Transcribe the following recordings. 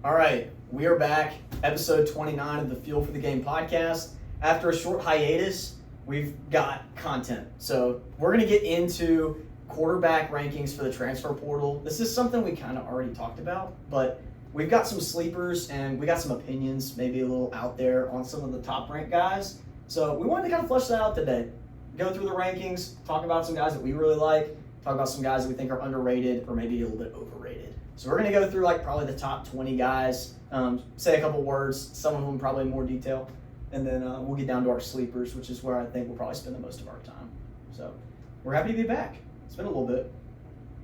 All right, we are back, episode 29 of the Fuel for the Game podcast. After a short hiatus, we've got content. So we're going to get into quarterback rankings for the transfer portal. This is something we kind of already talked about, but we've got some sleepers and we got some opinions, maybe a little out there on some of the top ranked guys. So we wanted to kind of flesh that out today. Go through the rankings, talk about some guys that we really like, talk about some guys that we think are underrated or maybe a little bit overrated. So we're going to go through probably the top 20 guys, say a couple words, some of them probably in more detail, and then we'll get down to our sleepers, which is where I think we'll probably spend the most of our time. So we're happy to be back. It's been a little bit.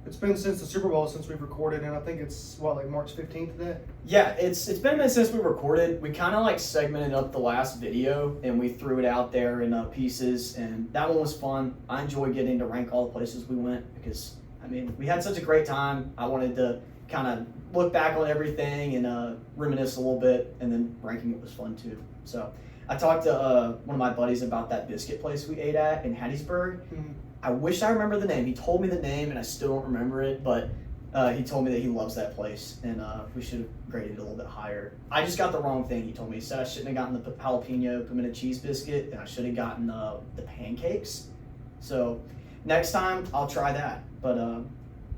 It's been since the Super Bowl since we've recorded, and I think it's, March 15th today? Yeah, it's been a minute since we recorded. We kind of segmented up the last video, and we threw it out there in pieces, and that one was fun. I enjoyed getting to rank all the places we went because, we had such a great time. I wanted to kind of look back on everything and reminisce a little bit, and then ranking it was fun too. So I talked to one of my buddies about that biscuit place we ate at in Hattiesburg. Mm-hmm. I wish I remember the name. He told me the name, and I still don't remember it, but he told me that he loves that place, and we should have graded it a little bit higher. I just got the wrong thing, he told me. He said I shouldn't have gotten the jalapeno pimento cheese biscuit, and I should have gotten the pancakes. So next time, I'll try that. But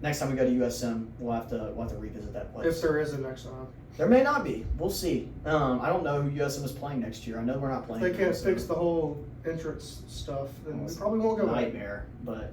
next time we go to USM, we'll have to revisit that place. If there is a next time. There may not be. We'll see. I don't know who USM is playing next year. I know we're not playing. If they can't fix the whole entrance stuff, then we probably won't go back. Nightmare. But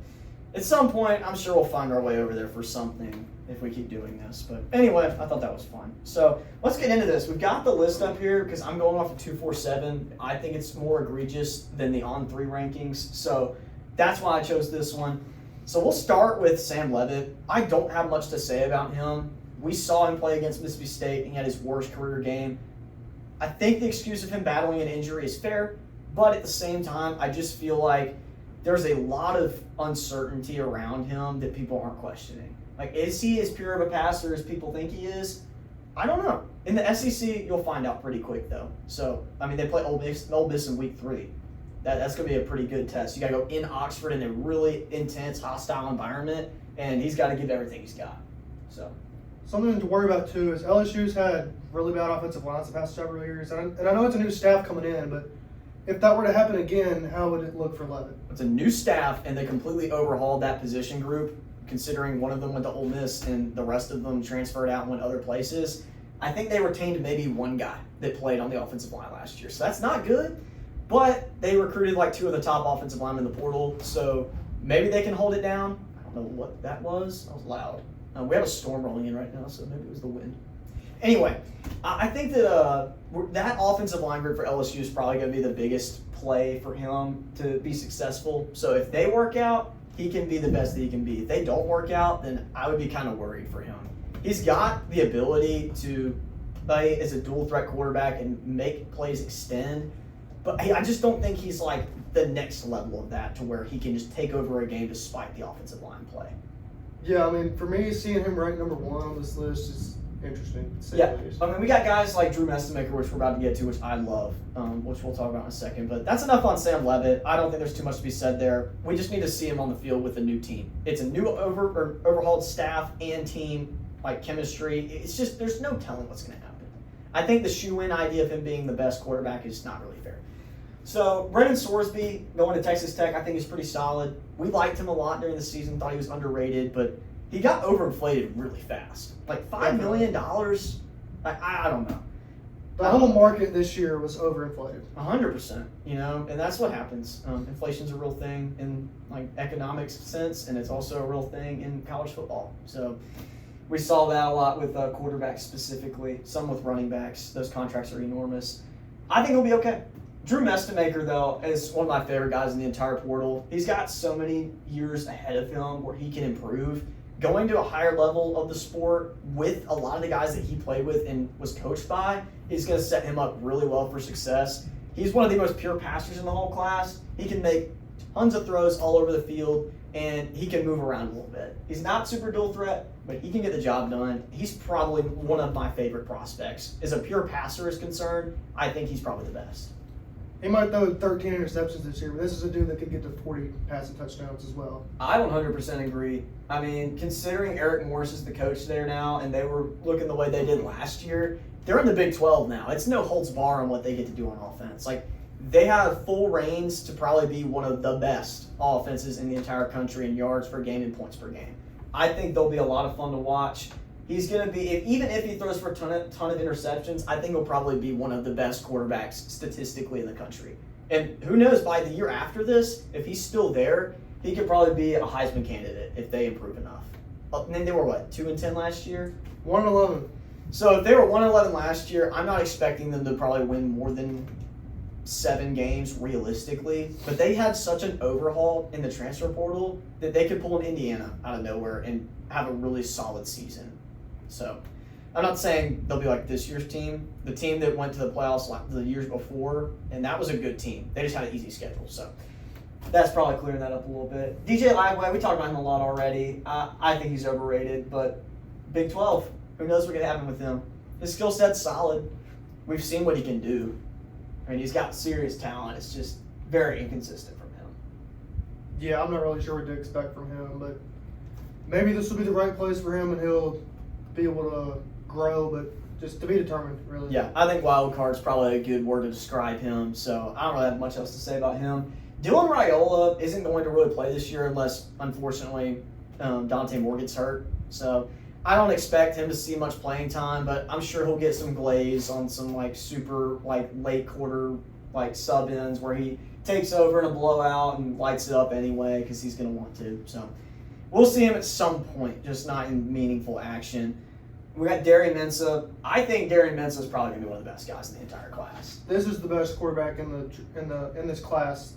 at some point, I'm sure we'll find our way over there for something if we keep doing this. But anyway, I thought that was fun. So let's get into this. We've got the list up here because I'm going off of 247. I think it's more egregious than the On3 rankings. So that's why I chose this one. So we'll start with Sam Leavitt. I don't have much to say about him. We saw him play against Mississippi State. He had his worst career game. I think the excuse of him battling an injury is fair, but at the same time, I just feel like there's a lot of uncertainty around him that people aren't questioning. Is he as pure of a passer as people think he is? I don't know. In the SEC, you'll find out pretty quick, though. So, they play Ole Miss in week 3. That's going to be a pretty good test. You got to go in Oxford in a really intense, hostile environment, and he's got to give everything he's got. So something to worry about, too, is LSU's had really bad offensive lines the past several years. And I know it's a new staff coming in, but if that were to happen again, how would it look for Leavitt? It's a new staff, and they completely overhauled that position group, considering one of them went to Ole Miss and the rest of them transferred out and went other places. I think they retained maybe one guy that played on the offensive line last year. So that's not good. But they recruited 2 of the top offensive linemen in the portal, so maybe they can hold it down. I don't know what that was. That was loud. We have a storm rolling in right now, so maybe it was the wind. Anyway, I think that that offensive line group for LSU is probably going to be the biggest play for him to be successful. So if they work out, he can be the best that he can be. If they don't work out, then I would be kind of worried for him. He's got the ability to play as a dual threat quarterback and make plays extend. But I just don't think he's the next level of that to where he can just take over a game despite the offensive line play. Yeah, for me, seeing him ranked number 1 on this list is interesting. Yeah, we got guys like Drew Mestemaker, which we're about to get to, which I love, which we'll talk about in a second. But that's enough on Sam Leavitt. I don't think there's too much to be said there. We just need to see him on the field with a new team. It's a new overhauled staff and team, chemistry. It's just there's no telling what's going to happen. I think the shoe-in idea of him being the best quarterback is not really fair. So, Brennan Sorsby going to Texas Tech, I think is pretty solid. We liked him a lot during the season, thought he was underrated, but he got overinflated really fast. $5 million? I don't know. The whole market this year was overinflated. 100%, and that's what happens. Inflation's a real thing in economics sense, and it's also a real thing in college football. So, we saw that a lot with quarterbacks specifically, some with running backs. Those contracts are enormous. I think he'll be okay. Drew Mestemaker, though, is one of my favorite guys in the entire portal. He's got so many years ahead of him where he can improve. Going to a higher level of the sport with a lot of the guys that he played with and was coached by is going to set him up really well for success. He's one of the most pure passers in the whole class. He can make tons of throws all over the field, and he can move around a little bit. He's not super dual threat, but he can get the job done. He's probably one of my favorite prospects. As a pure passer is concerned, I think he's probably the best. He might throw 13 interceptions this year, but this is a dude that could get to 40 passing touchdowns as well. I 100% agree. I mean, considering Eric Morris is the coach there now, and they were looking the way they did last year, they're in the Big 12 now. It's no holds bar on what they get to do on offense. Like, they have full reins to probably be one of the best offenses in the entire country in yards per game and points per game. I think they'll be a lot of fun to watch. He's going to be, even if he throws for a ton of interceptions, I think he'll probably be one of the best quarterbacks statistically in the country. And who knows, by the year after this, if he's still there, he could probably be a Heisman candidate if they improve enough. And then they were, what, 2-10 last year? 1-11. So if they were 1-11 last year, I'm not expecting them to probably win more than 7 games realistically. But they had such an overhaul in the transfer portal that they could pull an Indiana out of nowhere and have a really solid season. So, I'm not saying they'll be like this year's team. The team that went to the playoffs the years before, and that was a good team. They just had an easy schedule. So, that's probably clearing that up a little bit. DJ Lagway, we talked about him a lot already. I think he's overrated, but Big 12, who knows what could happen with him? His skill set's solid. We've seen what he can do. I mean, he's got serious talent. It's just very inconsistent from him. Yeah, I'm not really sure what to expect from him, but maybe this will be the right place for him, and he'll be able to grow, but just to be determined, really. Yeah, I think wild card's probably a good word to describe him, so I don't really have much else to say about him. Dylan Raiola isn't going to really play this year unless, unfortunately, Dante Moore gets hurt. So I don't expect him to see much playing time, but I'm sure he'll get some glaze on some super late quarter sub-ins where he takes over in a blowout and lights it up anyway because he's going to want to. So we'll see him at some point, just not in meaningful action. We got Darian Mensah. I think Darian Mensah is probably going to be one of the best guys in the entire class. This is the best quarterback in this class,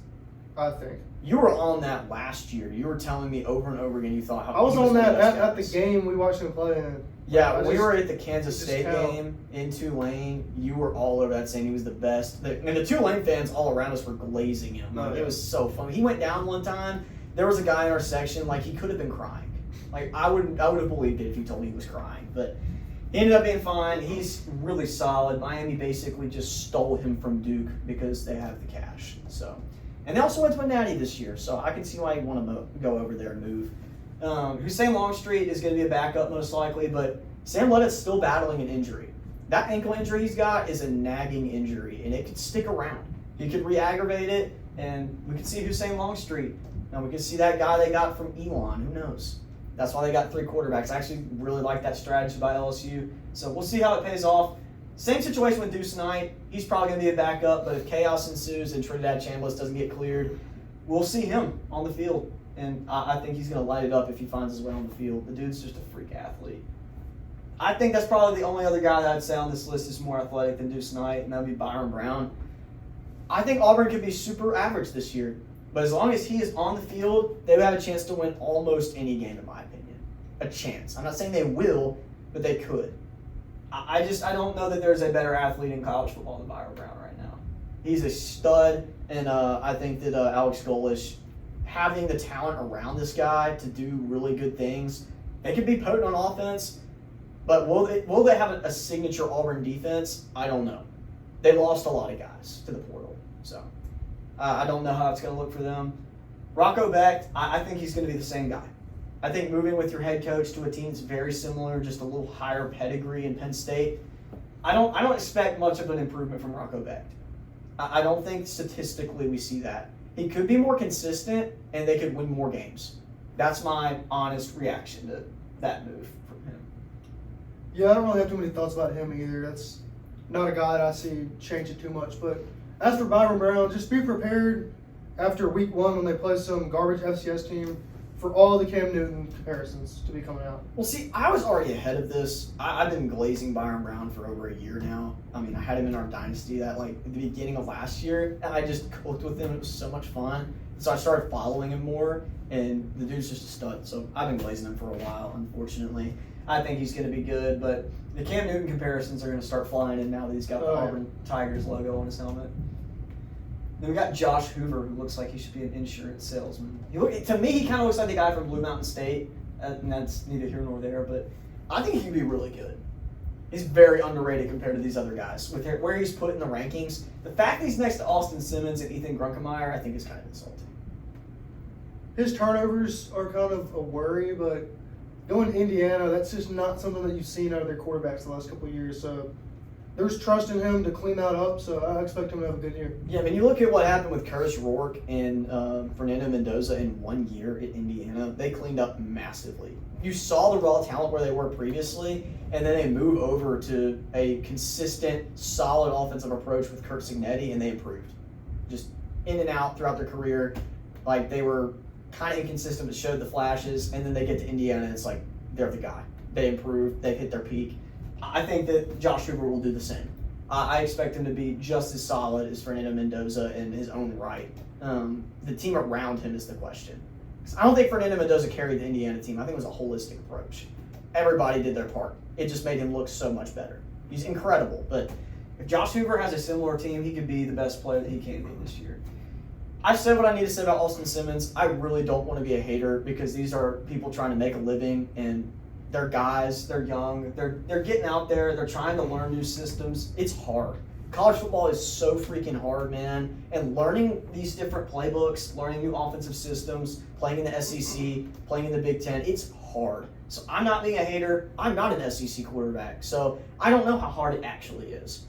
I think. You were on that last year. You were telling me over and over again you thought how I was he on that one of those at the guys. game we watched him play in. Yeah, we were at the Kansas State count. game in Tulane. You were all over that saying he was the best. And the Tulane fans all around us were glazing him. No, It was so funny. He went down one time. There was a guy in our section, he could have been crying. I would have believed it if you told me he was crying. But he ended up being fine. He's really solid. Miami basically just stole him from Duke because they have the cash. So, and they also went to a natty this year, so I can see why you want to go over there and move. Hussein Longstreet is going to be a backup most likely, but Sam Levitt's still battling an injury. That ankle injury he's got is a nagging injury, and it could stick around. He could re-aggravate it, and we could see Hussein Longstreet. Now we could see that guy they got from Elon. Who knows? That's why they got 3 quarterbacks. I actually really like that strategy by LSU. So we'll see how it pays off. Same situation with Deuce Knight. He's probably going to be a backup, but if chaos ensues and Trinidad Chambliss doesn't get cleared, we'll see him on the field. And I think he's going to light it up if he finds his way on the field. The dude's just a freak athlete. I think that's probably the only other guy that I'd say on this list is more athletic than Deuce Knight, and that would be Byron Brown. I think Auburn could be super average this year. But as long as he is on the field, they would have a chance to win almost any game, in my opinion. A chance. I'm not saying they will, but they could. I don't know that there's a better athlete in college football than Byron Brown right now. He's a stud, and I think that Alex Golesh, having the talent around this guy to do really good things, they could be potent on offense, but will they have a signature Auburn defense? I don't know. They lost a lot of guys to the portal, so I don't know how it's going to look for them. Rocco Becht, I think he's going to be the same guy. I think moving with your head coach to a team that's very similar, just a little higher pedigree in Penn State, I don't expect much of an improvement from Rocco Becht. I don't think statistically we see that. He could be more consistent, and they could win more games. That's my honest reaction to that move from him. Yeah, I don't really have too many thoughts about him either. That's not a guy that I see change it too much. But as for Byron Brown, just be prepared after week 1 when they play some garbage FCS team for all the Cam Newton comparisons to be coming out. Well, see, I was already ahead of this. I've been glazing Byron Brown for over a year now. I mean, I had him in our dynasty at the beginning of last year, and I just cooked with him. It was so much fun. So I started following him more, and the dude's just a stud. So I've been glazing him for a while, unfortunately. I think he's going to be good, but the Cam Newton comparisons are going to start flying in now that he's got the Auburn Tigers logo on his helmet. Then we got Josh Hoover, who looks like he should be an insurance salesman. To me, he kind of looks like the guy from Blue Mountain State, and that's neither here nor there, but I think he could be really good. He's very underrated compared to these other guys. With where he's put in the rankings, the fact that he's next to Austin Simmons and Ethan Grunkemeyer, I think is kind of insulting. His turnovers are kind of a worry, but going to Indiana, that's just not something that you've seen out of their quarterbacks the last couple of years. So there's trust in him to clean that up, so I expect him to have a good year. Yeah, I mean, you look at what happened with Curtis Rourke and Fernando Mendoza in 1 year at Indiana. They cleaned up massively. You saw the raw talent where they were previously, and then they move over to a consistent, solid offensive approach with Kurt Signetti, and they improved. Just in and out throughout their career. Like, they were kind of inconsistent, but showed the flashes, and then they get to Indiana, and it's like, they're the guy. They improved. They hit their peak. I think that Josh Hoover will do the same. I expect him to be just as solid as Fernando Mendoza in his own right. The team around him is the question. I don't think Fernando Mendoza carried the Indiana team. I think it was a holistic approach. Everybody did their part. It just made him look so much better. He's incredible, but if Josh Hoover has a similar team, he could be the best player that he can be this year. I've said what I need to say about Austin Simmons. I really don't want to be a hater because these are people trying to make a living, and they're guys, they're young, they're getting out there, they're trying to learn new systems. It's hard. College football is so freaking hard, man. And learning these different playbooks, learning new offensive systems, playing in the SEC, playing in the Big Ten, it's hard. So I'm not being a hater. I'm not an SEC quarterback. So I don't know how hard it actually is.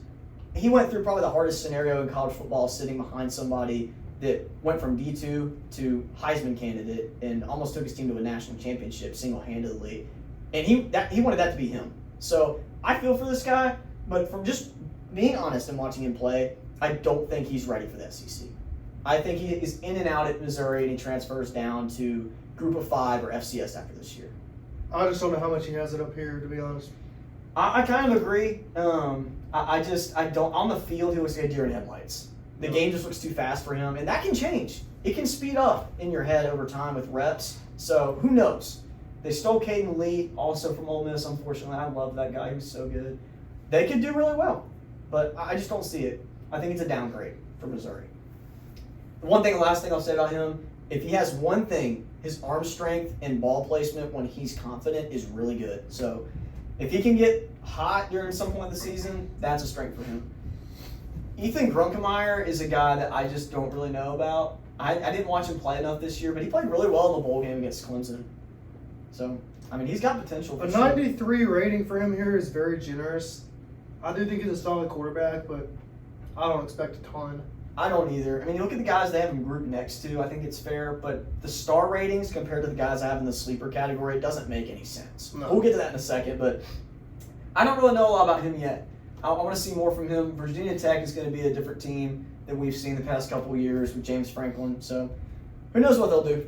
He went through probably the hardest scenario in college football, sitting behind somebody that went from D2 to Heisman candidate and almost took his team to a national championship single-handedly. And he wanted that to be him. So I feel for this guy, but from just being honest and watching him play, I don't think he's ready for the SEC. I think he is in and out at Missouri, and he transfers down to Group of 5 or FCS after this year. I just don't know how much he has it up here, to be honest. I kind of agree. I don't. On the field, he looks like a deer in headlights. The game just looks too fast for him, and that can change. It can speed up in your head over time with reps. So who knows? They stole Caden Lee, also from Ole Miss, unfortunately. I love that guy. He was so good. They could do really well, but I just don't see it. I think it's a downgrade for Missouri. The last thing I'll say about him, if he has one thing, his arm strength and ball placement when he's confident is really good. So if he can get hot during some point of the season, that's a strength for him. Ethan Grunkemeyer is a guy that I just don't really know about. I didn't watch him play enough this year, but he played really well in the bowl game against Clemson. So, I mean, he's got potential for A sure. 93 rating for him here is very generous. I do think he's a solid quarterback, but I don't expect a ton. I don't either. I mean, you look at the guys they have him grouped next to, I think it's fair, but the star ratings compared to the guys I have in the sleeper category, it doesn't make any sense. No. We'll get to that in a second, but I don't really know a lot about him yet. I want to see more from him. Virginia Tech is going to be a different team than we've seen the past couple of years with James Franklin, so who knows what they'll do.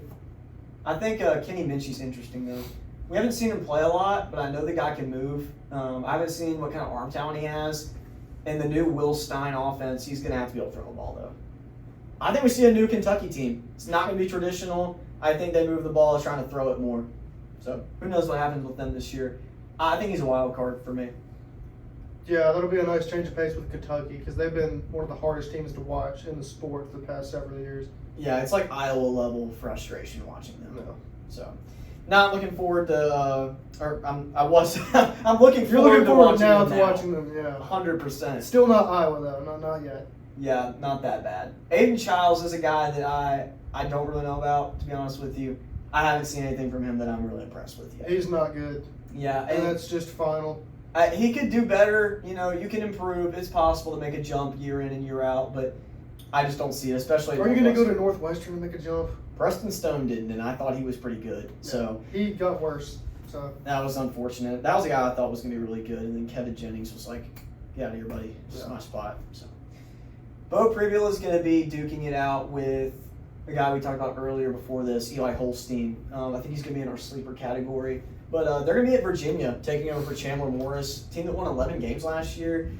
I think Kenny Minchie's interesting, though. We haven't seen him play a lot, but I know the guy can move. I haven't seen what kind of arm talent he has. In the new Will Stein offense, he's going to have to be able to throw the ball, though. I think we see a new Kentucky team. It's not going to be traditional. I think they move the ball trying to throw it more. So who knows what happens with them this year. I think he's a wild card for me. Yeah, that'll be a nice change of pace with Kentucky because they've been one of the hardest teams to watch in the sport for the past several years. Yeah, it's like Iowa-level frustration watching them. No. So, not looking forward to, I'm looking You're forward looking forward to now watching to them watching them, yeah. 100%. Still not Iowa, though. Not yet. Yeah, not that bad. Aiden Childs is a guy that I don't really know about, to be honest with you. I haven't seen anything from him that I'm really impressed with yet. He's not good. Yeah. And that's just final. He could do better. You know, you can improve. It's possible to make a jump year in and year out, but I just don't see it, especially Are you going to go to Northwestern and make a jump? Preston Stone didn't, and I thought he was pretty good. So he got worse. So that was unfortunate. That was a guy I thought was going to be really good, and then Kevin Jennings was like, get out of here, buddy. This is my spot. So Bo Preville is going to be duking it out with the guy we talked about earlier before this, Eli Holstein. I think he's going to be in our sleeper category. But they're going to be at Virginia, taking over for Chandler Morris, team that won 11 games last year.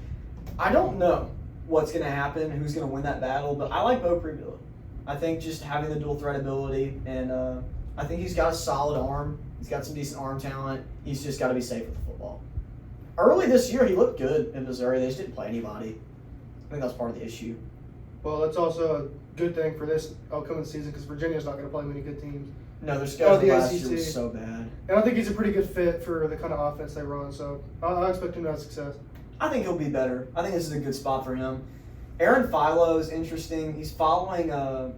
I don't know what's going to happen, who's going to win that battle, but I like Bo Preville. I think just having the dual threat ability, and I think he's got a solid arm. He's got some decent arm talent. He's just got to be safe with the football. Early this year, he looked good in Missouri. They just didn't play anybody. I think that's part of the issue. Well, that's also a good thing for this upcoming season because Virginia's not going to play many good teams. No, their schedule the last ACC. year was so bad. And I think he's a pretty good fit for the kind of offense they run, so I expect him to have success. I think he'll be better. I think this is a good spot for him. Aaron Philo is interesting. He's following I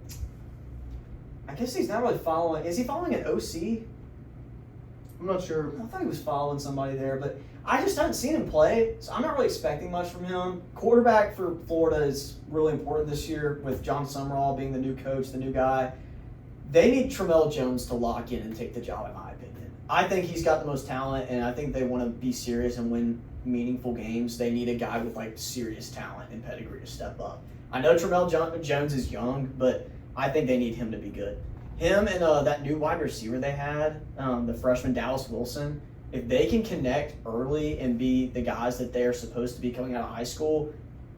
guess he's not really following. Is he following an OC? I'm not sure. I thought he was following somebody there, but I just haven't seen him play, so I'm not really expecting much from him. Quarterback for Florida is really important this year with John Summerall being the new coach, the new guy. They need Tramel Jones to lock in and take the job, in my opinion. I think he's got the most talent, and I think they want to be serious and win meaningful games. They need a guy with like serious talent and pedigree to step up. I know Tramel Jones is young, but I think they need him to be good. Him and that new wide receiver they had, the freshman Dallas Wilson, if they can connect early and be the guys that they're supposed to be coming out of high school,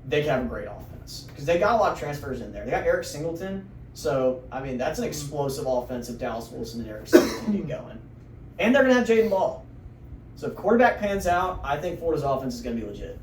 they can have a great offense. Because they got a lot of transfers in there. They got Eric Singleton. So, I mean, that's an explosive offense if Dallas Wilson and Eric Singleton get going. And they're going to have Jaden Ball. So if quarterback pans out, I think Florida's offense is going to be legit.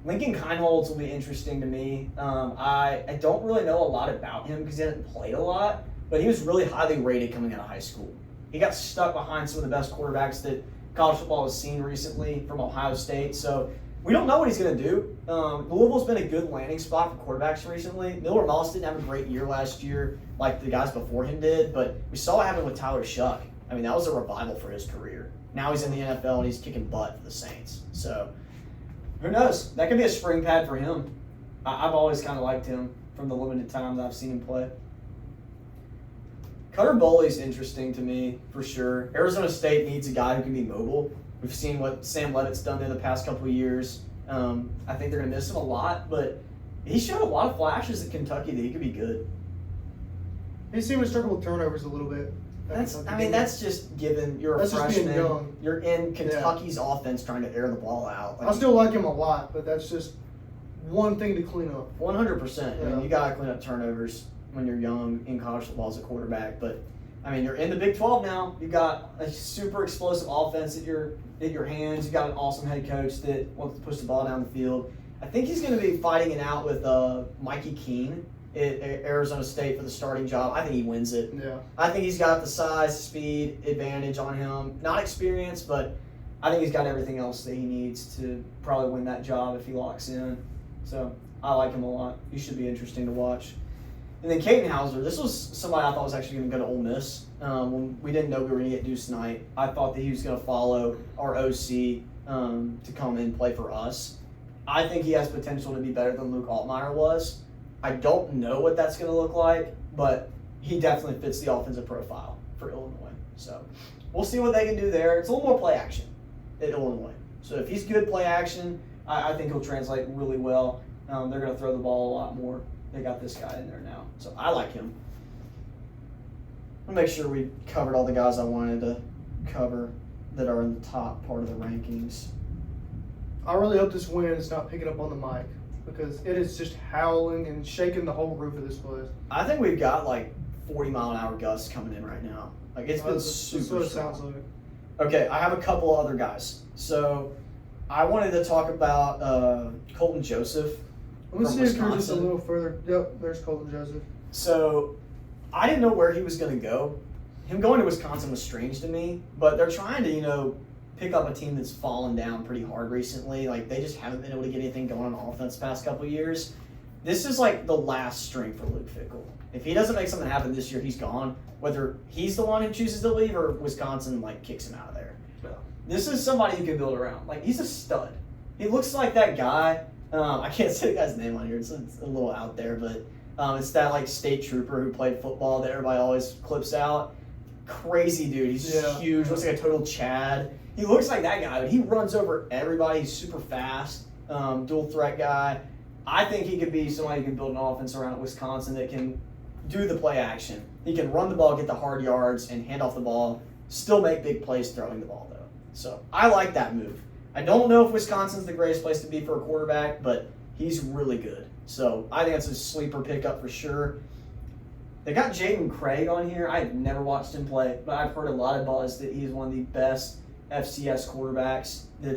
Lincoln Kienholz will be interesting to me. I don't really know a lot about him because he hasn't played a lot, but he was really highly rated coming out of high school. He got stuck behind some of the best quarterbacks that college football has seen recently from Ohio State. So we don't know what he's going to do. Louisville's been a good landing spot for quarterbacks recently. Miller Moss didn't have a great year last year like the guys before him did, but we saw what happened with Tyler Shuck. I mean, that was a revival for his career. Now he's in the NFL and he's kicking butt for the Saints. So who knows? That could be a spring pad for him. I've always kind of liked him from the limited times I've seen him play. Cutter Boley's interesting to me for sure. Arizona State needs a guy who can be mobile. We've seen what Sam Levitt's done in the past couple of years. I think they're going to miss him a lot, but he showed a lot of flashes at Kentucky that he could be good. He seemed to struggle with turnovers a little bit. That's just given you're a freshman. You're in Kentucky's offense trying to air the ball out. I still like him a lot, but that's just one thing to clean up. 100%. Yeah. I mean, you got to clean up turnovers when you're young in college football as a quarterback. But, I mean, you're in the Big 12 now. You've got a super explosive offense at your hands. You've got an awesome head coach that wants to push the ball down the field. I think he's going to be fighting it out with Mikey Keene at Arizona State for the starting job. I think he wins it. Yeah. I think he's got the size, speed advantage on him. Not experience, but I think he's got everything else that he needs to probably win that job if he locks in. So I like him a lot. He should be interesting to watch. And then Caden Hauser, this was somebody I thought was actually going to go to Ole Miss. When we didn't know we were going to get Deuce Knight, I thought that he was going to follow our OC to come and play for us. I think he has potential to be better than Luke Altmaier was. I don't know what that's going to look like, but he definitely fits the offensive profile for Illinois. So we'll see what they can do there. It's a little more play action at Illinois. So if he's good play action, I think he'll translate really well. They're going to throw the ball a lot more. They got this guy in there now. So I like him. I'll make sure we covered all the guys I wanted to cover that are in the top part of the rankings. I really hope this win is not picking up on the mic because it is just howling and shaking the whole roof of this place. I think we've got like 40-mile-an-hour gusts coming in right now. Like it's been super strong. That's what it sounds like. Okay, I have a couple other guys. So I wanted to talk about Colton Joseph. Let me from see if you're just a Wisconsin. little further. Yep, there's Colton Joseph. So I didn't know where he was going to go. Him going to Wisconsin was strange to me, but they're trying to, pick up a team that's fallen down pretty hard recently. Like, they just haven't been able to get anything going on offense the past couple of years. This is like the last string for Luke Fickell. If he doesn't make something happen this year, he's gone. Whether he's the one who chooses to leave or Wisconsin, kicks him out of there. This is somebody you can build around. He's a stud. He looks like that guy. I can't say the guy's name on here. It's a little out there, but it's that state trooper who played football that everybody always clips out. Crazy dude. He's huge. Looks like a total Chad. He looks like that guy, but he runs over everybody. He's super fast. Dual threat guy. I think he could be somebody who can build an offense around at Wisconsin that can do the play action. He can run the ball, get the hard yards, and hand off the ball. Still make big plays throwing the ball, though. So I like that move. I don't know if Wisconsin's the greatest place to be for a quarterback, but he's really good. So I think that's a sleeper pickup for sure. They got Jaden Craig on here. I've never watched him play, but I've heard a lot of buzz that he's one of the best FCS quarterbacks that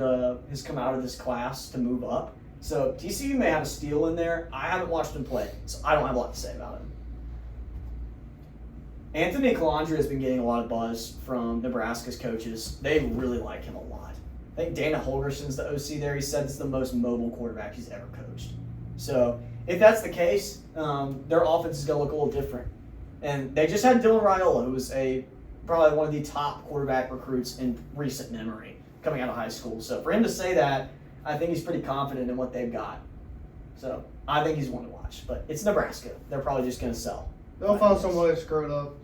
has come out of this class to move up. So TCU may have a steal in there. I haven't watched him play, so I don't have a lot to say about him. Anthony Calandra has been getting a lot of buzz from Nebraska's coaches. They really like him a lot. I think Dana Holgerson's the OC there. He said it's the most mobile quarterback he's ever coached. So if that's the case, their offense is going to look a little different. And they just had Dylan Raiola, who was probably one of the top quarterback recruits in recent memory coming out of high school. So for him to say that, I think he's pretty confident in what they've got. So I think he's one to watch. But it's Nebraska. They're probably just going to sell. They'll find some way to screw it up.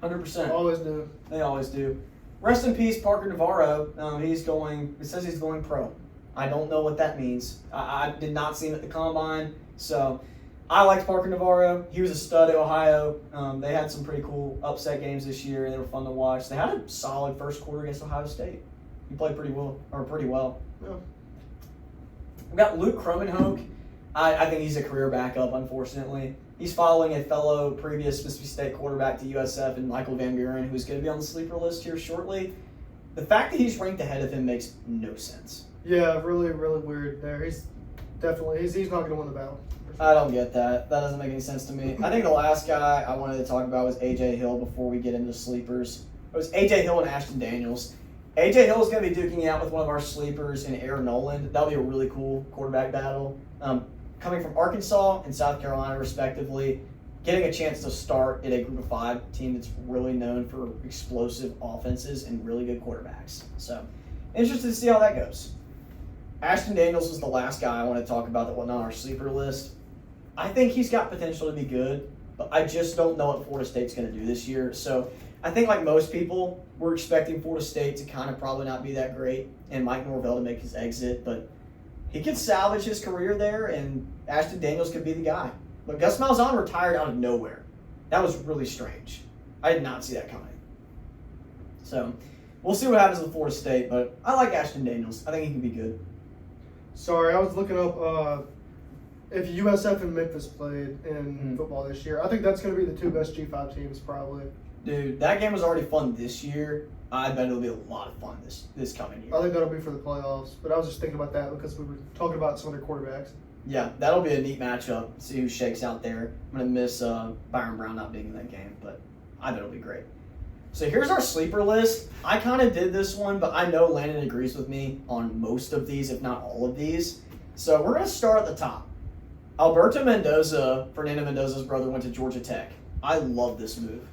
100%. Always do. They always do. Rest in peace, Parker Navarro. It says he's going pro. I don't know what that means. I did not see him at the combine. So I liked Parker Navarro. He was a stud at Ohio. They had some pretty cool upset games this year. They were fun to watch. They had a solid first quarter against Ohio State. He played pretty well. Yeah. We got Luke Kromenhoek. I think he's a career backup, unfortunately. He's following a fellow previous Mississippi State quarterback to USF and Michael Van Buren, who's going to be on the sleeper list here shortly. The fact that he's ranked ahead of him makes no sense. Yeah, really, really weird there. He's not going to win the battle. I don't get that. That doesn't make any sense to me. I think the last guy I wanted to talk about was A.J. Hill before we get into sleepers. It was A.J. Hill and Ashton Daniels. A.J. Hill is going to be duking it out with one of our sleepers in Aaron Noland. That'll be a really cool quarterback battle. Coming from Arkansas and South Carolina, respectively, getting a chance to start at a Group of 5 team that's really known for explosive offenses and really good quarterbacks. So, interested to see how that goes. Ashton Daniels was the last guy I want to talk about that wasn't on our sleeper list. I think he's got potential to be good, but I just don't know what Florida State's going to do this year. So, I think like most people, we're expecting Florida State to kind of probably not be that great and Mike Norvell to make his exit, but he could salvage his career there, and Ashton Daniels could be the guy. But Gus Malzahn retired out of nowhere. That was really strange. I did not see that coming. So, we'll see what happens with Florida State, but I like Ashton Daniels. I think he can be good. Sorry, I was looking up if USF and Memphis played in football this year. I think that's going to be the two best G5 teams, probably. Dude, that game was already fun this year. I bet it'll be a lot of fun this coming year. I think that'll be for the playoffs, but I was just thinking about that because we were talking about some of their quarterbacks. Yeah, that'll be a neat matchup. See who shakes out there. I'm going to miss Byron Brown not being in that game, but I bet it'll be great. So here's our sleeper list. I kind of did this one, but I know Landon agrees with me on most of these, if not all of these. So we're going to start at the top. Alberto Mendoza, Fernando Mendoza's brother, went to Georgia Tech. I love this move.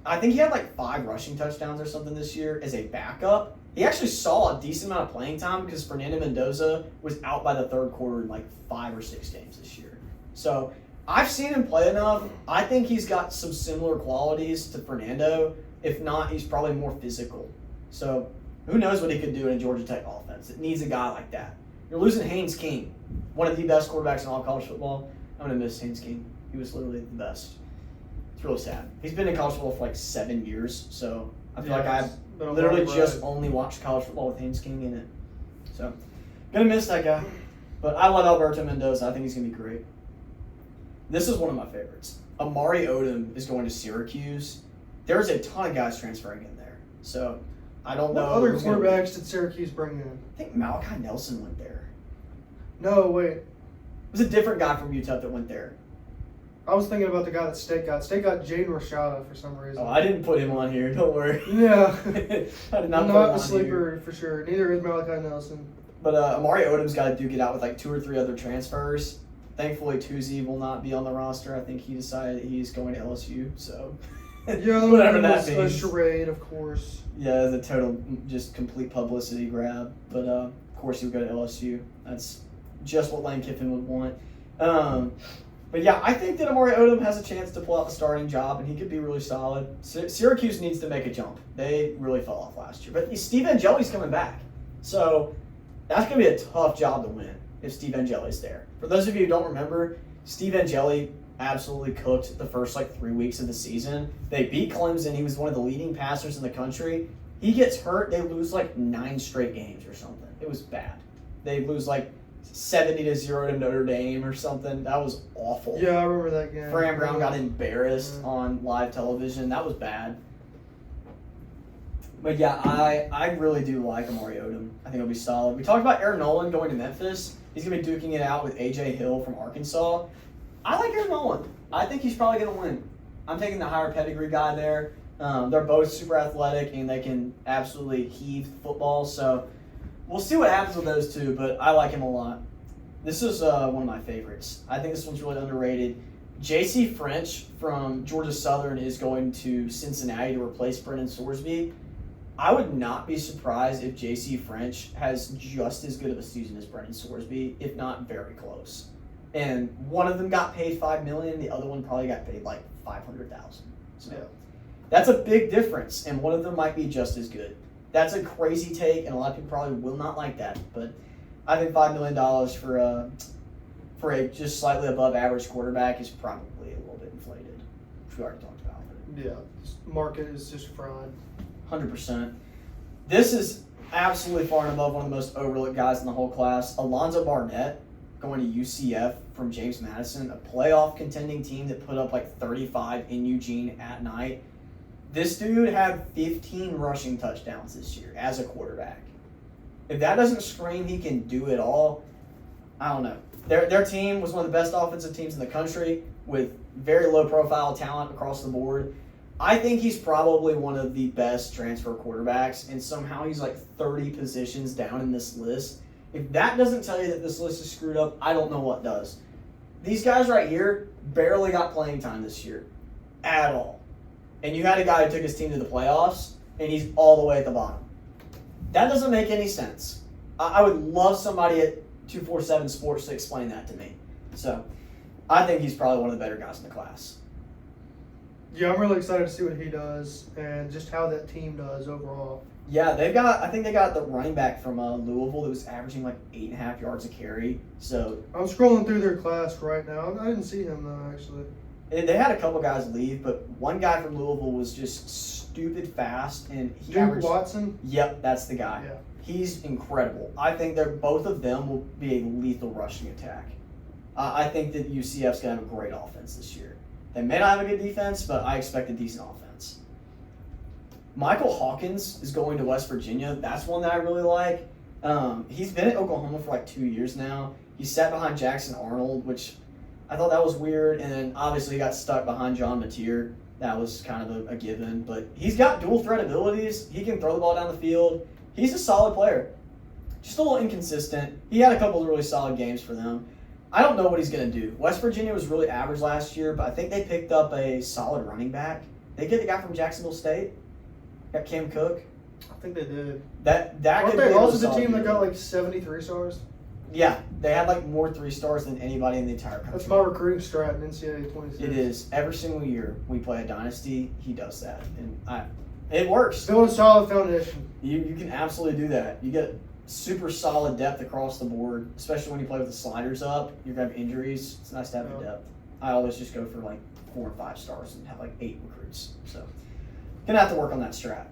I think he had like 5 rushing touchdowns or something this year as a backup. He actually saw a decent amount of playing time because Fernando Mendoza was out by the third quarter in like 5 or 6 games this year. So I've seen him play enough. I think he's got some similar qualities to Fernando. If not, he's probably more physical. So who knows what he could do in a Georgia Tech offense. It needs a guy like that. You're losing Haynes King, one of the best quarterbacks in all college football. I'm going to miss Haynes King. He was literally the best. It's really sad. He's been in college football for like 7 years, so I feel like I've literally just only watched college football with Haynes King in it. So, gonna miss that guy. But I love Alberto Mendoza. I think he's gonna be great. This is one of my favorites. Amari Odom is going to Syracuse. There's a ton of guys transferring in there. So, I don't know. What other quarterbacks did Syracuse bring in? I think Malachi Nelson went there. No, wait. It was a different guy from UTEP that went there. I was thinking about the guy that State got. State got Jaden Rashada for some reason. Oh, I didn't put him on here. Don't worry. Yeah. I did not put him Not on the sleeper here. for sure. Neither is Malachi Nelson. But Amari Odom's got to duke it out with like 2 or 3 other transfers. Thankfully, Tuzi will not be on the roster. I think he decided he's going to LSU. So, Yeah, whatever that was means. a charade, of course. Yeah, the total just complete publicity grab. But of course, he would go to LSU. That's just what Lane Kiffin would want. But yeah, I think that Amari Odom has a chance to pull out the starting job, and he could be really solid. Syracuse needs to make a jump. They really fell off last year. But Steve Angeli's coming back. So that's going to be a tough job to win if Steve Angeli's there. For those of you who don't remember, Steve Angeli absolutely cooked the first 3 weeks of the season. They beat Clemson. He was one of the leading passers in the country. He gets hurt. They lose 9 straight games or something. It was bad. They lose 70-0 to Notre Dame or something. That was awful. Yeah, I remember that game. Fran Brown got embarrassed on live television. That was bad. But yeah, I really do like Amari Odom. I think he'll be solid. We talked about Aaron Noland going to Memphis. He's going to be duking it out with A.J. Hill from Arkansas. I like Aaron Noland. I think he's probably going to win. I'm taking the higher pedigree guy there. They're both super athletic and they can absolutely heave football. So we'll see what happens with those two, but I like him a lot. This is one of my favorites. I think this one's really underrated. J.C. French from Georgia Southern is going to Cincinnati to replace Brendan Sorsby. I would not be surprised if J.C. French has just as good of a season as Brendan Sorsby, if not very close. And one of them got paid $5 million, the other one probably got paid like $500,000. So that's a big difference, and one of them might be just as good. That's a crazy take, and a lot of people probably will not like that. But I think $5 million for a just slightly above average quarterback is probably a little bit inflated, which we already talked about. Yeah, this market is just fried. 100%. This is absolutely far and above one of the most overlooked guys in the whole class. Alonzo Barnett going to UCF from James Madison, a playoff contending team that put up like 35 in Eugene at night. This dude had 15 rushing touchdowns this year as a quarterback. If that doesn't scream he can do it all, I don't know. Their team was one of the best offensive teams in the country with very low-profile talent across the board. I think he's probably one of the best transfer quarterbacks, and somehow he's like 30 positions down in this list. If that doesn't tell you that this list is screwed up, I don't know what does. These guys right here barely got playing time this year at all. And you had a guy who took his team to the playoffs, and he's all the way at the bottom. That doesn't make any sense. I would love somebody at 247 Sports to explain that to me. So I think he's probably one of the better guys in the class. Yeah, I'm really excited to see what he does and just how that team does overall. Yeah, I think they got the running back from Louisville that was averaging like 8.5 yards a carry. So I'm scrolling through their class right now. I didn't see him though, actually. They had a couple guys leave, but one guy from Louisville was just stupid fast, and he Duke averaged. Watson? Yep, that's the guy. Yeah. He's incredible. I think both of them will be a lethal rushing attack. I think that UCF's going to have a great offense this year. They may not have a good defense, but I expect a decent offense. Michael Hawkins is going to West Virginia. That's one that I really like. He's been at Oklahoma for like 2 years now. He sat behind Jackson Arnold, which I thought that was weird. And then obviously he got stuck behind John Mateer. That was kind of a given. But he's got dual threat abilities. He can throw the ball down the field. He's a solid player. Just a little inconsistent. He had a couple of really solid games for them. I don't know what he's going to do. West Virginia was really average last year, but I think they picked up a solid running back. They get the guy from Jacksonville State. Got Cam Cook. I think they did. That Aren't could they be also a the team solid that got deal. like 73 stars? Yeah, they had like more 3-stars than anybody in the entire country. That's my recruiting strat in NCAA 26. It is. Every single year we play a dynasty, he does that. And it works. Build a solid foundation. You can absolutely do that. You get super solid depth across the board, especially when you play with the sliders up. You're going to have injuries. It's nice to have the depth. I always just go for like 4 and 5 stars and have like 8 recruits. So, going to have to work on that strat.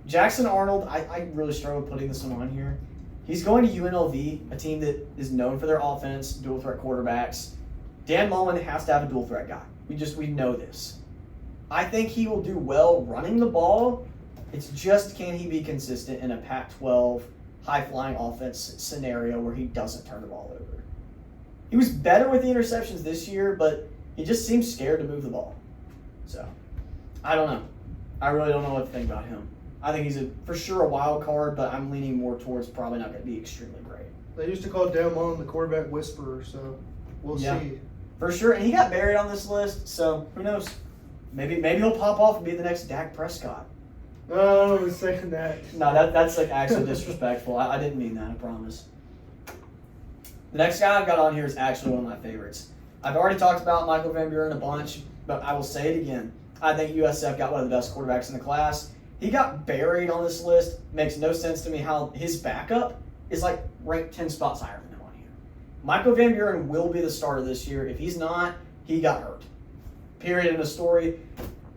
Jackson Arnold, I really struggle putting this one on here. He's going to UNLV, a team that is known for their offense, dual threat quarterbacks. Dan Mullen has to have a dual threat guy. We know this. I think he will do well running the ball. It's just, can he be consistent in a Pac-12 high-flying offense scenario where he doesn't turn the ball over? He was better with the interceptions this year, but he just seems scared to move the ball. So, I don't know. I really don't know what to think about him. I think he's for sure a wild card, but I'm leaning more towards probably not going to be extremely great. They used to call Dan Mullen the quarterback whisperer, so we'll see. For sure, and he got buried on this list, so who knows? Maybe he'll pop off and be the next Dak Prescott. No, I was saying that. No, that's like actually disrespectful. I didn't mean that, I promise. The next guy I've got on here is actually one of my favorites. I've already talked about Michael Van Buren a bunch, but I will say it again. I think USF got one of the best quarterbacks in the class. He got buried on this list. Makes no sense to me how his backup is like ranked 10 spots higher than him on here. Michael Van Buren will be the starter this year. If he's not, he got hurt. Period in the story.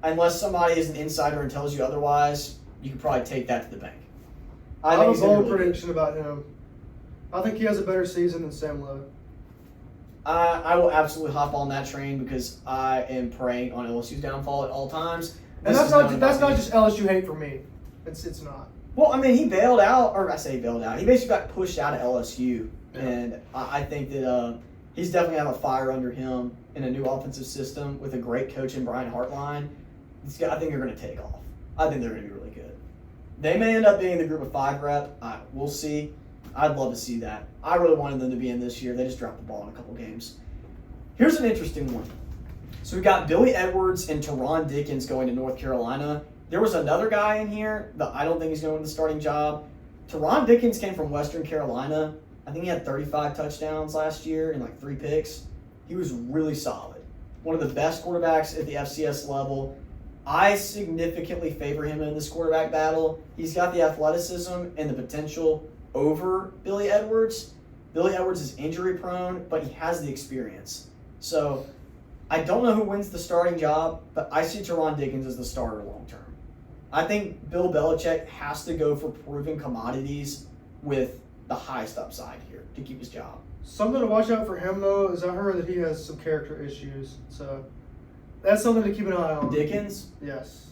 Unless somebody is an insider and tells you otherwise, you can probably take that to the bank. I have a bold prediction about him. I think he has a better season than Sam Lowe. I will absolutely hop on that train because I am preying on LSU's downfall at all times. And that's not just LSU hate for me. It's not. Well, I mean, he bailed out, or I say bailed out. He basically got pushed out of LSU, and I think that He's definitely have a fire under him in a new offensive system with a great coach in Brian Hartline. I think they're going to take off. I think they're going to be really good. They may end up being the group of 5 rep. We'll see. I'd love to see that. I really wanted them to be in this year. They just dropped the ball in a couple games. Here's an interesting one. So we've got Billy Edwards and Teron Dickens going to North Carolina. There was another guy in here that I don't think he's going to win the starting job. Teron Dickens came from Western Carolina. I think he had 35 touchdowns last year and like 3 picks. He was really solid. One of the best quarterbacks at the FCS level. I significantly favor him in this quarterback battle. He's got the athleticism and the potential over Billy Edwards. Billy Edwards is injury prone, but he has the experience. So I don't know who wins the starting job, but I see Teron Dickens as the starter long term. I think Bill Belichick has to go for proven commodities with the highest upside here to keep his job. Something to watch out for him, though, is I heard that he has some character issues. So that's something to keep an eye on. Dickens? Yes.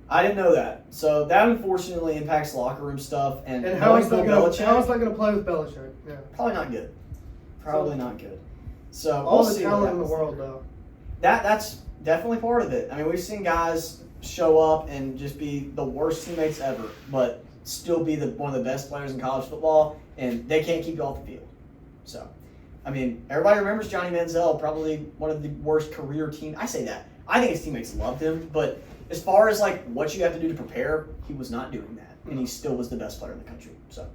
I didn't know that. So that unfortunately impacts locker room stuff. And how is that going to play with Belichick? Yeah. Probably not good. Probably not good. So all the talent in the world, though. That's definitely part of it. I mean, we've seen guys show up and just be the worst teammates ever, but still be one of the best players in college football, and they can't keep you off the field. So, I mean, everybody remembers Johnny Manziel, probably one of the worst career team. I say that. I think his teammates loved him, but as far as like what you have to do to prepare, he was not doing that, and he still was the best player in the country. So,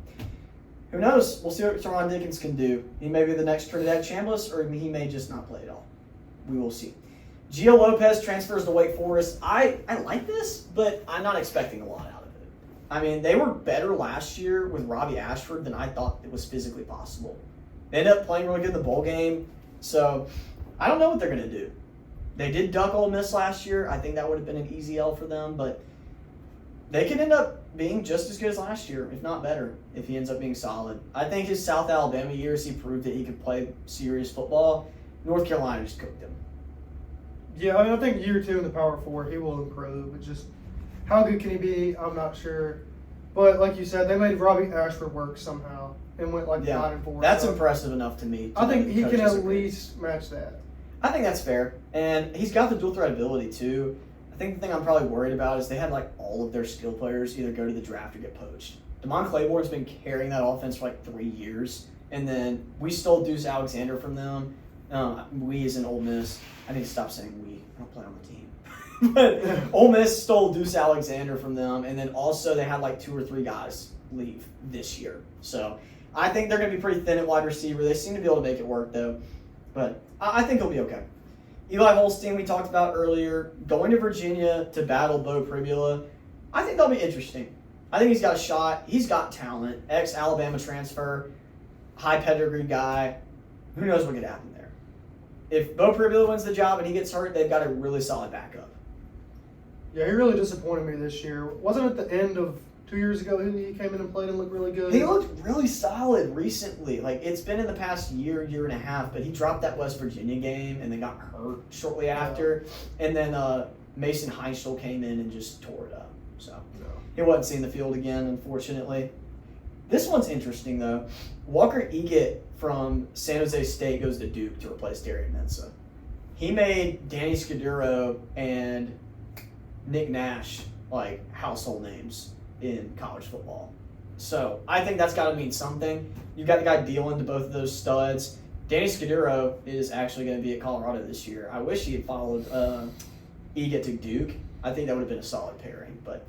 who knows? We'll see what Teron Dickens can do. He may be the next Trinidad Chambliss, or he may just not play at all. We will see. Gio Lopez transfers to Wake Forest. I like this, but I'm not expecting a lot out of it. I mean, they were better last year with Robbie Ashford than I thought it was physically possible. They ended up playing really good in the bowl game, so I don't know what they're going to do. They did duck Ole Miss last year. I think that would have been an easy L for them, but they could end up being just as good as last year, if not better, if he ends up being solid. I think his South Alabama years, he proved that he could play serious football. North Carolina just cooked him. Yeah, I mean, I think year 2 in the Power 4, he will improve. But just how good can he be? I'm not sure. But like you said, they made Robbie Ashford work somehow and went like 9-4. That's impressive enough to me. I think he can at least match that. I think that's fair, and he's got the dual threat ability too. I think the thing I'm probably worried about is they had like all of their skill players either go to the draft or get poached. DeMond Claiborne's been carrying that offense for like 3 years, and then we stole Deuce Alexander from them. We as in Ole Miss. I need to stop saying we. I don't play on the team. But Ole Miss stole Deuce Alexander from them, and then also they had like 2 or 3 guys leave this year. So I think they're going to be pretty thin at wide receiver. They seem to be able to make it work though, but I think he'll be okay. Eli Holstein, we talked about earlier, going to Virginia to battle Bo Pribula. I think that'll be interesting. I think he's got a shot. He's got talent. Ex-Alabama transfer, high pedigree guy. Who knows what could happen there? If Bo Pribula wins the job and he gets hurt, they've got a really solid backup. Yeah, he really disappointed me this year. Wasn't it the end of 2 years ago he came in and played and looked really good? He looked really solid recently. Like, it's been in the past year and a half, but he dropped that West Virginia game and then got hurt shortly after. And then Mason Heischel came in and just tore it up. So he wasn't seeing the field again, unfortunately. This one's interesting, though. Walker Eggett from San Jose State goes to Duke to replace Darian Mensah. He made Danny Scudero and Nick Nash like household names in college football. So I think that's got to mean something. You've got the guy dealing to both of those studs. Danny Scudero is actually going to be at Colorado this year. I wish he had followed Eggett to Duke. I think that would have been a solid pairing. But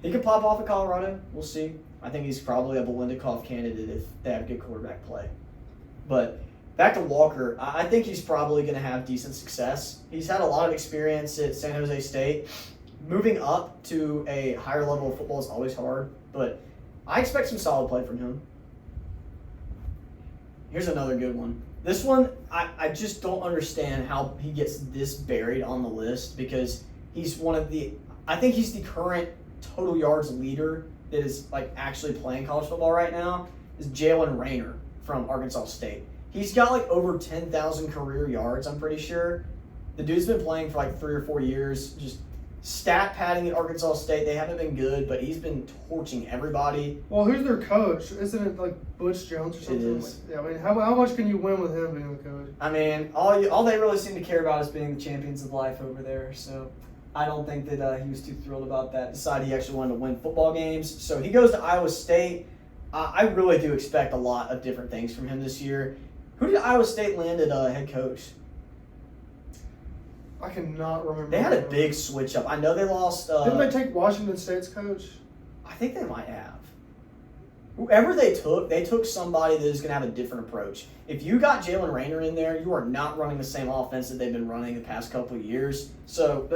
he could pop off at Colorado. We'll see. I think he's probably a Bolendikov candidate if they have good quarterback play. But back to Walker, I think he's probably going to have decent success. He's had a lot of experience at San Jose State. Moving up to a higher level of football is always hard, but I expect some solid play from him. Here's another good one. This one, I just don't understand how he gets this buried on the list because he's I think he's the current total yards leader that is like actually playing college football right now is Jalen Rayner from Arkansas State. He's got like over 10,000 career yards, I'm pretty sure. The dude's been playing for like 3 or 4 years, just Stat padding at Arkansas State, they haven't been good, but he's been torching everybody. Well, who's their coach? Isn't it like Butch Jones or something? It is. Yeah, I mean, how much can you win with him being the coach? I mean, all they really seem to care about is being the champions of life over there. So I don't think that he was too thrilled about that. Decided he actually wanted to win football games. So he goes to Iowa State. I really do expect a lot of different things from him this year. Who did Iowa State land at head coach? I cannot remember. They had a big switch up. I know they lost. Didn't they take Washington State's coach? I think they might have. Whoever they took somebody that is going to have a different approach. If you got Jalen Rayner in there, you are not running the same offense that they've been running the past couple of years. So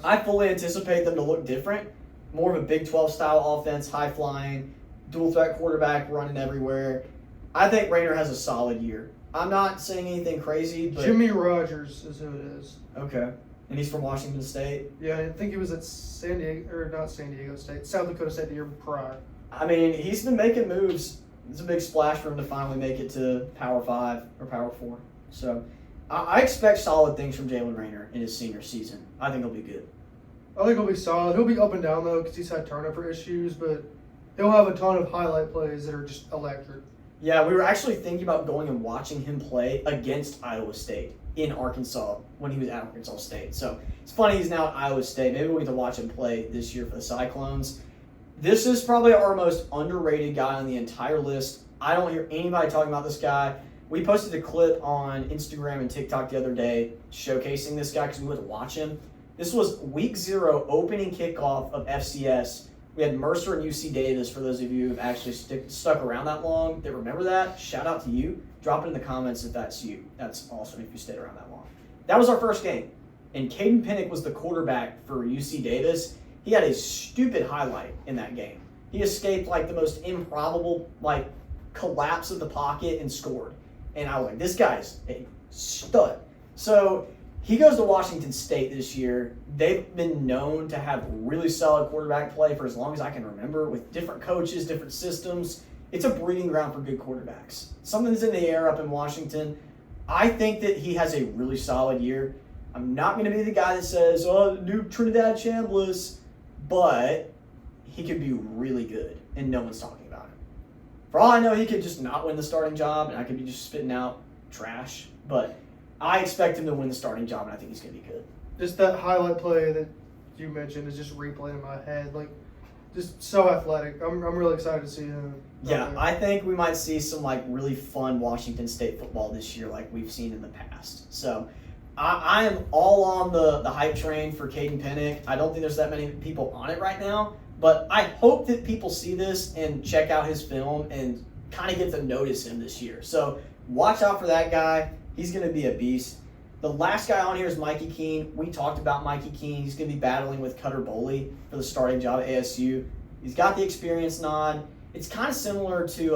I fully anticipate them to look different. More of a Big 12 style offense, high flying, dual threat quarterback running everywhere. I think Rayner has a solid year. I'm not saying anything crazy, but Jimmy Rogers is who it is. Okay. And he's from Washington State? Yeah, I think he was at South Dakota State the year prior. I mean, he's been making moves. It's a big splash for him to finally make it to Power 5 or Power 4. So I expect solid things from Jalen Rayner in his senior season. I think he'll be good. I think he'll be solid. He'll be up and down, though, because he's had turnover issues, but he'll have a ton of highlight plays that are just electric. Yeah, we were actually thinking about going and watching him play against Iowa State in Arkansas when he was at Arkansas State. So it's funny he's now at Iowa State. Maybe we'll get to watch him play this year for the Cyclones. This is probably our most underrated guy on the entire list. I don't hear anybody talking about this guy. We posted a clip on Instagram and TikTok the other day showcasing this guy because we went to watch him. This was week 0 opening kickoff of FCS. We had Mercer and UC Davis, for those of you who have actually stuck around that long that remember that. Shout out to you. Drop it in the comments if that's you. That's awesome if you stayed around that long. That was our first game. And Caden Pinnock was the quarterback for UC Davis. He had a stupid highlight in that game. He escaped like the most improbable collapse of the pocket and scored. And I was like, this guy's a stud. So he goes to Washington State this year. They've been known to have really solid quarterback play for as long as I can remember with different coaches, different systems. It's a breeding ground for good quarterbacks. Something's in the air up in Washington. I think that he has a really solid year. I'm not going to be the guy that says, oh, new Trinidad Chambliss, but he could be really good, and no one's talking about him. For all I know, he could just not win the starting job, and I could be just spitting out trash, but I expect him to win the starting job, and I think he's going to be good. Just that highlight play that you mentioned is just replaying in my head. Just so athletic. I'm really excited to see him. Yeah, I think we might see some really fun Washington State football this year like we've seen in the past. So I am all on the hype train for Caden Pinnock. I don't think there's that many people on it right now, but I hope that people see this and check out his film and kind of get to notice him this year. So watch out for that guy. He's going to be a beast. The last guy on here is Mikey Keene. We talked about Mikey Keene. He's going to be battling with Cutter Boley for the starting job at ASU. He's got the experience nod. It's kind of similar to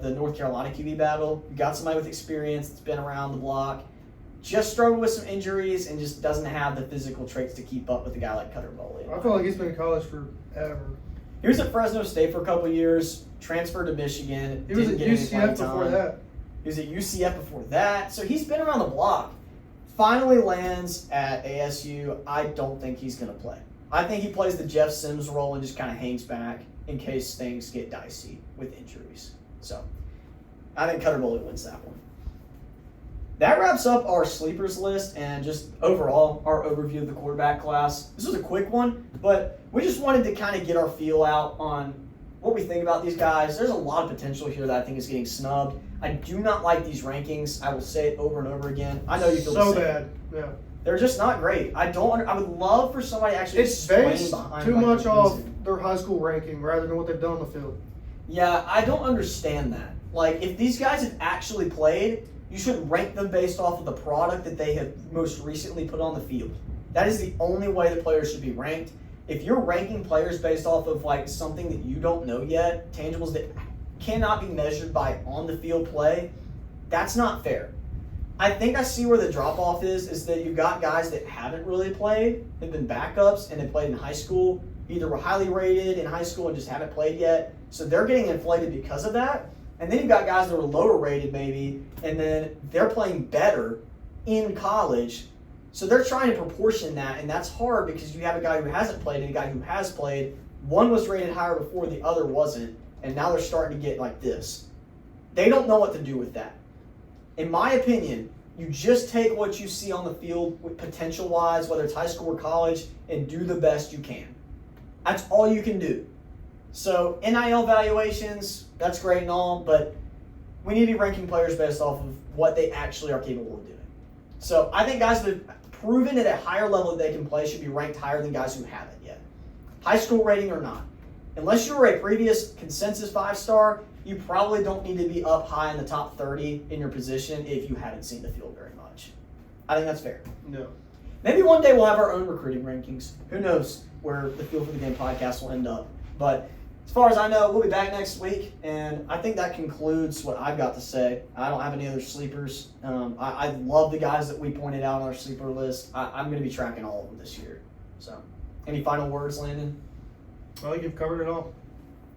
the North Carolina QB battle. You got somebody with experience that's been around the block, just struggled with some injuries, and just doesn't have the physical traits to keep up with a guy like Cutter Boley. I feel like he's been in college forever. He was at Fresno State for a couple of years, transferred to Michigan. He was at UCF before that. He was at UCF before that. So he's been around the block. Finally lands at ASU. I don't think he's going to play. I think he plays the Jeff Sims role and just kind of hangs back in case things get dicey with injuries. So I think Cutter Boley wins that one. That wraps up our sleepers list and just overall our overview of the quarterback class. This was a quick one, but we just wanted to kind of get our feel out on what we think about these guys. There's a lot of potential here that I think is getting snubbed. I do not like these rankings. I will say it over and over again. I know you feel so the same. bad. Yeah. They're just not great. I would love for somebody to actually It's based behind too like much the off reason. their high school ranking rather than what they've done on the field. Yeah, I don't understand that. If these guys have actually played, you should rank them based off of the product that they have most recently put on the field. That is the only way that players should be ranked. If you're ranking players based off of something that you don't know yet, tangibles that cannot be measured by on the field play, that's not fair. I think I see where the drop off is that you've got guys that haven't really played, they've been backups and they played in high school, either were highly rated in high school and just haven't played yet. So they're getting inflated because of that. And then you've got guys that were lower rated maybe, and then they're playing better in college. So they're trying to proportion that, and that's hard because you have a guy who hasn't played and a guy who has played. One was rated higher before, the other wasn't, and now they're starting to get like this. They don't know what to do with that. In my opinion, you just take what you see on the field potential-wise, whether it's high school or college, and do the best you can. That's all you can do. So NIL evaluations, that's great and all, but we need to be ranking players based off of what they actually are capable of doing. So I think guys that have proven at a higher level that they can play should be ranked higher than guys who haven't yet. High school rating or not. Unless you were a previous consensus 5-star, you probably don't need to be up high in the top 30 in your position if you haven't seen the field very much. I think that's fair. No. Maybe one day we'll have our own recruiting rankings. Who knows where the Field for the Game podcast will end up. But as far as I know, we'll be back next week, and I think that concludes what I've got to say. I don't have any other sleepers. I love the guys that we pointed out on our sleeper list. I'm going to be tracking all of them this year. So, any final words, Landon? I think you've covered it all.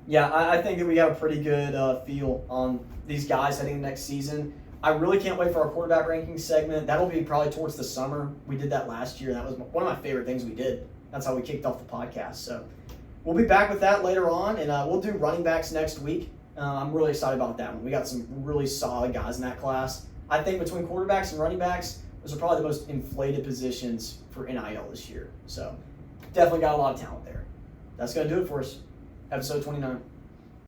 Yeah, I think that we have a pretty good feel on these guys heading into next season. I really can't wait for our quarterback ranking segment. That'll be probably towards the summer. We did that last year. That was one of my favorite things we did. That's how we kicked off the podcast. So we'll be back with that later on, and we'll do running backs next week. I'm really excited about that one. We got some really solid guys in that class. I think between quarterbacks and running backs, those are probably the most inflated positions for NIL this year. So definitely got a lot of talent there. That's going to do it for us. Episode 29.